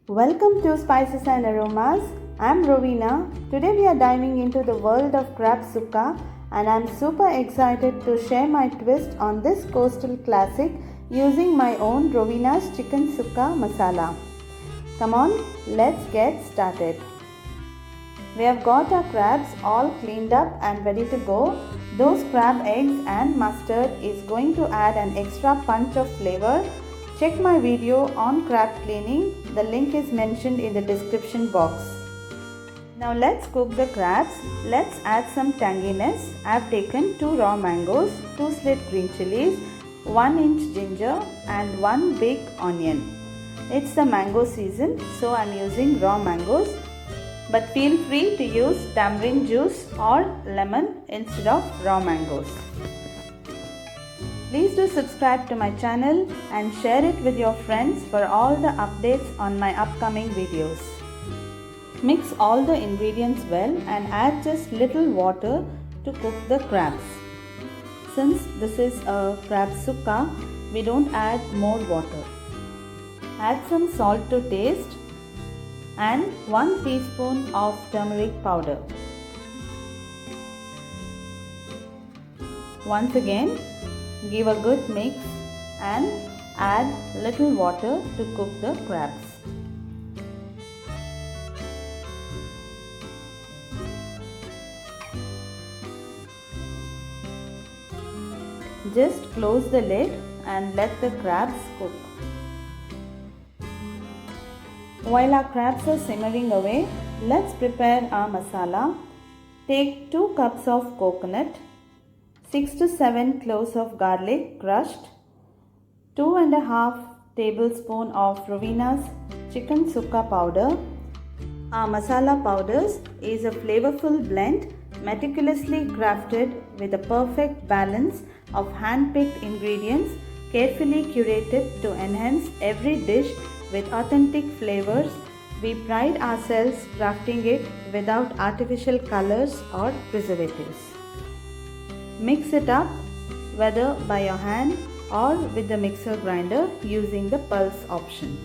Welcome to Spices and Aromas. I'm Rovena. Today we are diving into the world of Crab Sukka and I'm super excited to share my twist on this coastal classic using my own Rovenas Chicken Sukka Masala. Come on, let's get started. We have got our crabs all cleaned up and ready to go. Those crab eggs and mustard is going to add an extra punch of flavor. Check my video on crab cleaning. The link is mentioned in the description box. Now let's cook the crabs. Let's add some tanginess. I have taken 2 raw mangoes, 2 slit green chilies, 1 inch ginger and 1 big onion. It's the mango season, so I'm using raw mangoes. But feel free to use tamarind juice or lemon instead of raw mangoes. Please do subscribe to my channel and share it with your friends for all the updates on my upcoming videos. Mix all the ingredients well and add just little water to cook the crabs. Since this is a crab sukka, we don't add more water. Add some salt to taste and 1 teaspoon of turmeric powder. Once again, give a good mix and add little water to cook the crabs. Just close the lid and let the crabs cook. While our crabs are simmering away, let's prepare our masala. Take 2 cups of coconut, 6 to 7 cloves of garlic crushed, 2.5 tablespoons of Rovena's chicken sukka powder. Our masala powders is a flavorful blend meticulously crafted with a perfect balance of hand-picked ingredients carefully curated to enhance every dish with authentic flavors. We pride ourselves crafting it without artificial colors or preservatives. Mix it up whether by your hand or with the mixer grinder using the pulse option.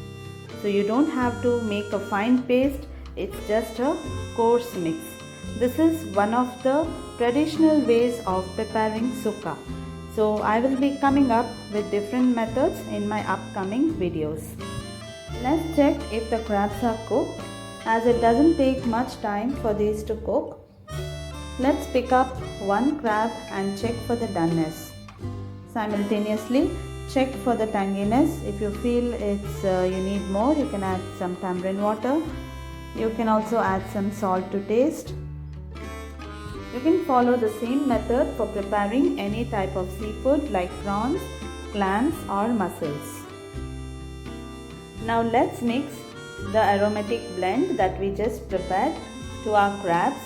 So you don't have to make a fine paste, it's just a coarse mix. This is one of the traditional ways of preparing sukka. So I will be coming up with different methods in my upcoming videos. Let's check if the crabs are cooked, as it doesn't take much time for these to cook. Let's pick up 1 crab and check for the doneness. Simultaneously, check for the tanginess. If you feel you need more, you can add some tamarind water. You can also add some salt to taste. You can follow the same method for preparing any type of seafood like prawns, clams or mussels. Now let's mix the aromatic blend that we just prepared to our crabs.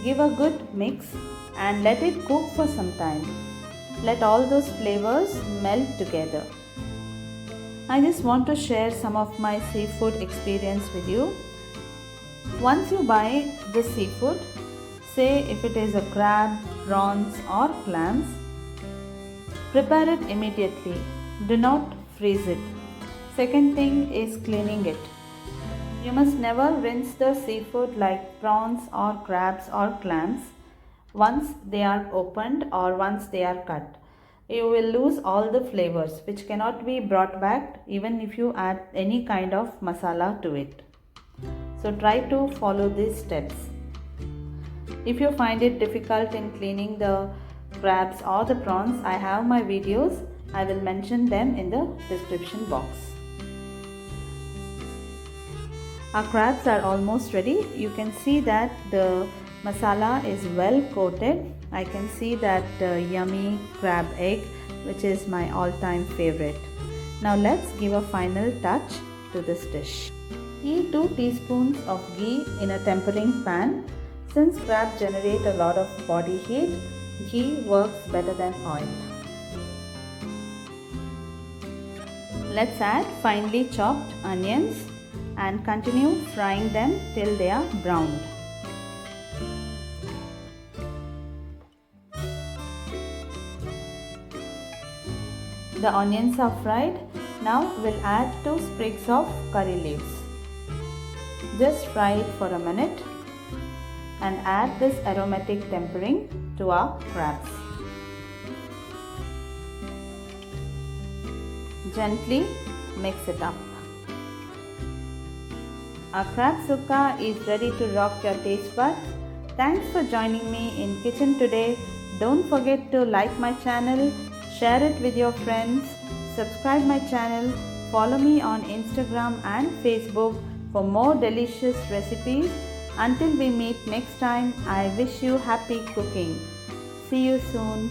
Give a good mix and let it cook for some time. Let all those flavors melt together. I just want to share some of my seafood experience with you. Once you buy the seafood, say if it is a crab, prawns or clams, prepare it immediately. Do not freeze it. Second thing is cleaning it. You must never rinse the seafood like prawns or crabs or clams once they are opened or once they are cut. You will lose all the flavors which cannot be brought back even if you add any kind of masala to it. So try to follow these steps. If you find it difficult in cleaning the crabs or the prawns, I have my videos. I will mention them in the description box. Our crabs are almost ready. You can see that the masala is well coated. I can see that yummy crab egg, which is my all-time favorite. Now let's give a final touch to this dish. Heat 2 teaspoons of ghee in a tempering pan. Since crab generate a lot of body heat, ghee works better than oil. Let's add finely chopped onions and continue frying them till they are browned. The onions are fried. Now we'll add 2 sprigs of curry leaves. Just fry it for a minute and add this aromatic tempering to our crabs. Gently mix it up. Our crab sukka is ready to rock your taste buds. Thanks for joining me in kitchen today. Don't forget to like my channel, share it with your friends, subscribe my channel, follow me on Instagram and Facebook for more delicious recipes. Until we meet next time, I wish you happy cooking. See you soon.